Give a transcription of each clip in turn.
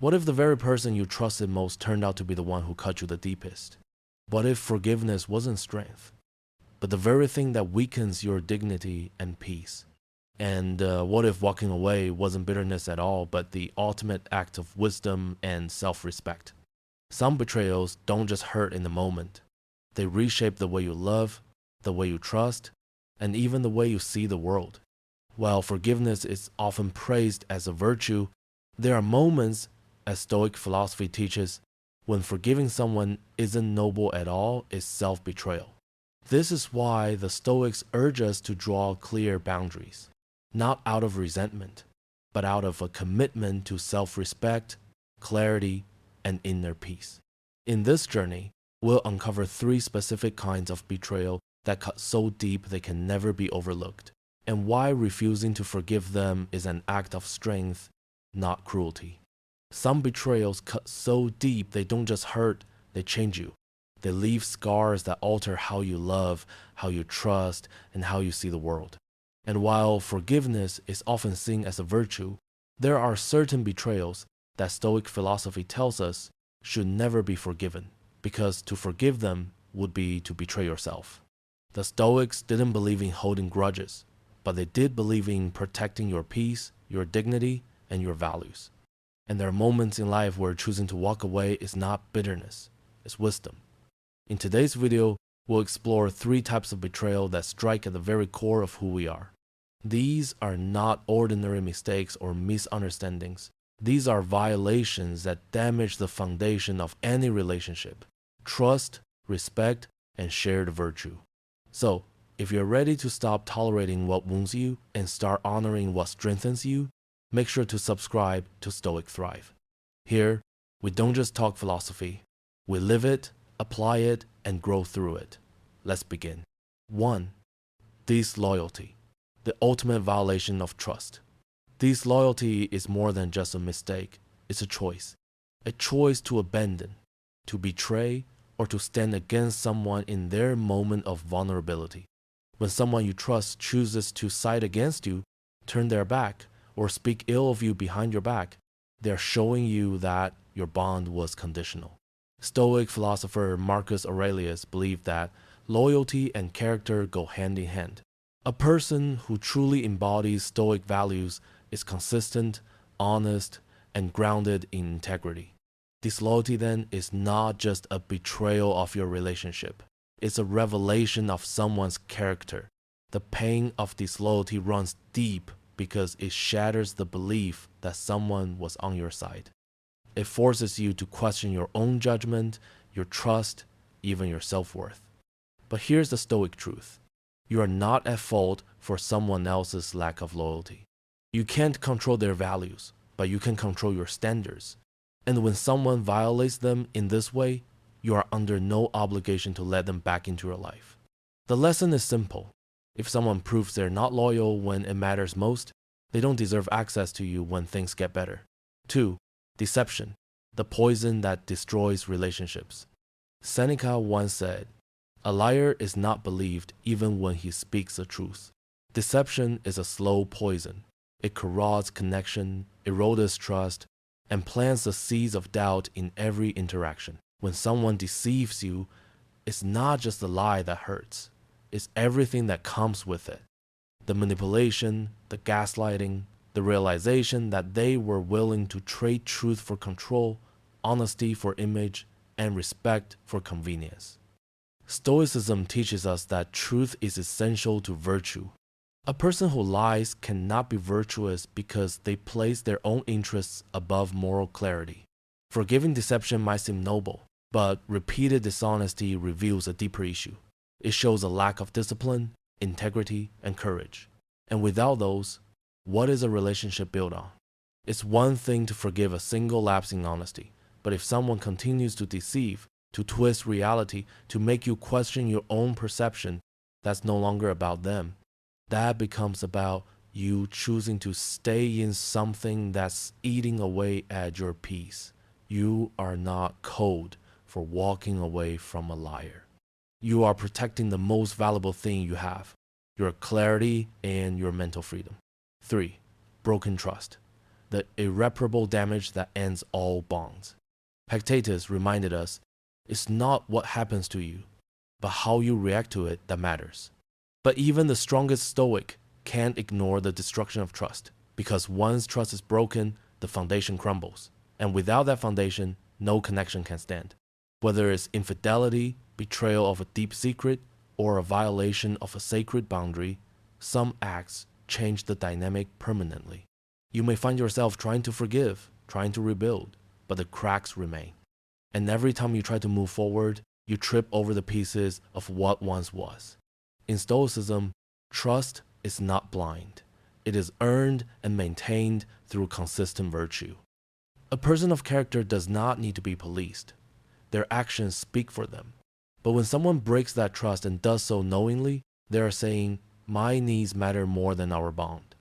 What if the very person you trusted most turned out to be the one who cut you the deepest? What if forgiveness wasn't strength, but the very thing that weakens your dignity and peace? And what if walking away wasn't bitterness at all, but the ultimate act of wisdom and self-respect? Some betrayals don't just hurt in the moment. They reshape the way you love, the way you trust, and even the way you see the world. While forgiveness is often praised as a virtue, there are moments, as Stoic philosophy teaches, when forgiving someone isn't noble at all, it's self-betrayal. This is why the Stoics urge us to draw clear boundaries, not out of resentment, but out of a commitment to self-respect, clarity, and inner peace. In this journey, we'll uncover 3 specific kinds of betrayal that cut so deep they can never be overlooked, and why refusing to forgive them is an act of strength, not cruelty. Some betrayals cut so deep they don't just hurt, they change you. They leave scars that alter how you love, how you trust, and how you see the world. And while forgiveness is often seen as a virtue, there are certain betrayals that Stoic philosophy tells us should never be forgiven, because to forgive them would be to betray yourself. The Stoics didn't believe in holding grudges, but they did believe in protecting your peace, your dignity, and your values. And there are moments in life where choosing to walk away is not bitterness, it's wisdom. In today's video, we'll explore 3 types of betrayal that strike at the very core of who we are. These are not ordinary mistakes or misunderstandings. These are violations that damage the foundation of any relationship: trust, respect, and shared virtue. So, if you're ready to stop tolerating what wounds you and start honoring what strengthens you, make sure to subscribe to Stoic Thrive. Here, we don't just talk philosophy. We live it, apply it, and grow through it. Let's begin. 1. Disloyalty, the ultimate violation of trust. Disloyalty is more than just a mistake. It's a choice to abandon, to betray, or to stand against someone in their moment of vulnerability. When someone you trust chooses to side against you, turn their back, or speak ill of you behind your back, they're showing you that your bond was conditional. Stoic philosopher Marcus Aurelius believed that loyalty and character go hand in hand. A person who truly embodies Stoic values is consistent, honest, and grounded in integrity. Disloyalty then is not just a betrayal of your relationship. It's a revelation of someone's character. The pain of disloyalty runs deep because it shatters the belief that someone was on your side. It forces you to question your own judgment, your trust, even your self-worth. But here's the Stoic truth. You are not at fault for someone else's lack of loyalty. You can't control their values, but you can control your standards. And when someone violates them in this way, you are under no obligation to let them back into your life. The lesson is simple. If someone proves they're not loyal when it matters most, they don't deserve access to you when things get better. 2. Deception, the poison that destroys relationships. Seneca once said, "A liar is not believed even when he speaks the truth." Deception is a slow poison. It corrodes connection, erodes trust, and plants the seeds of doubt in every interaction. When someone deceives you, it's not just the lie that hurts. It's everything that comes with it. The manipulation, the gaslighting, the realization that they were willing to trade truth for control, honesty for image, and respect for convenience. Stoicism teaches us that truth is essential to virtue. A person who lies cannot be virtuous because they place their own interests above moral clarity. Forgiving deception might seem noble, but repeated dishonesty reveals a deeper issue. It shows a lack of discipline, integrity, and courage. And without those, what is a relationship built on? It's one thing to forgive a single lapse in honesty, but if someone continues to deceive, to twist reality, to make you question your own perception, that's no longer about them. That becomes about you choosing to stay in something that's eating away at your peace. You are not code for walking away from a liar. You are protecting the most valuable thing you have, your clarity and your mental freedom. 3. Broken trust. the irreparable damage that ends all bonds. Epictetus reminded us, it's not what happens to you, but how you react to it that matters. But even the strongest Stoic can't ignore the destruction of trust, because once trust is broken, the foundation crumbles. And without that foundation, no connection can stand. Whether it's infidelity, betrayal of a deep secret, or a violation of a sacred boundary, some acts change the dynamic permanently. You may find yourself trying to forgive, trying to rebuild, but the cracks remain. And every time you try to move forward, you trip over the pieces of what once was. In Stoicism, trust is not blind. It is earned and maintained through consistent virtue. A person of character does not need to be policed. Their actions speak for them. But when someone breaks that trust and does so knowingly, they are saying, my needs matter more than our bond.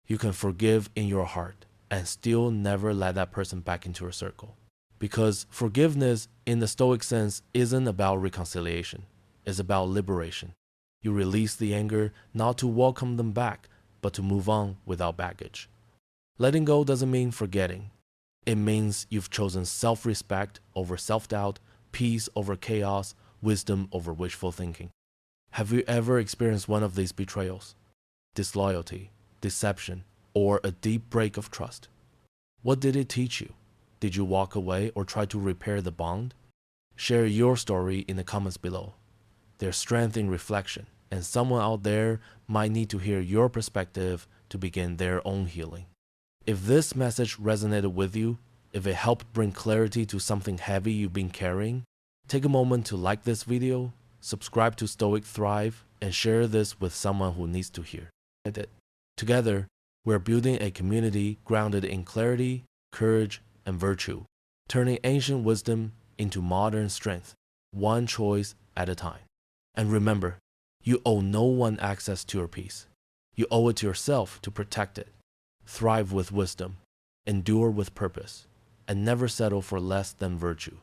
You can forgive in your heart and still never let that person back into your circle. Because forgiveness in the Stoic sense isn't about reconciliation. It's about liberation. You release the anger not to welcome them back, but to move on without baggage. Letting go doesn't mean forgetting. It means you've chosen self-respect over self-doubt, peace over chaos, wisdom over wishful thinking. Have you ever experienced one of these betrayals? Disloyalty, deception, or a deep break of trust? What did it teach you? Did you walk away or try to repair the bond? Share your story in the comments below. There's strength in reflection, and someone out there might need to hear your perspective to begin their own healing. If this message resonated with you, if it helped bring clarity to something heavy you've been carrying, take a moment to like this video, subscribe to Stoic Thrive, and share this with someone who needs to hear it. Together, we're building a community grounded in clarity, courage, and virtue, turning ancient wisdom into modern strength, one choice at a time. And remember, you owe no one access to your peace. You owe it to yourself to protect it. Thrive with wisdom, endure with purpose, and never settle for less than virtue.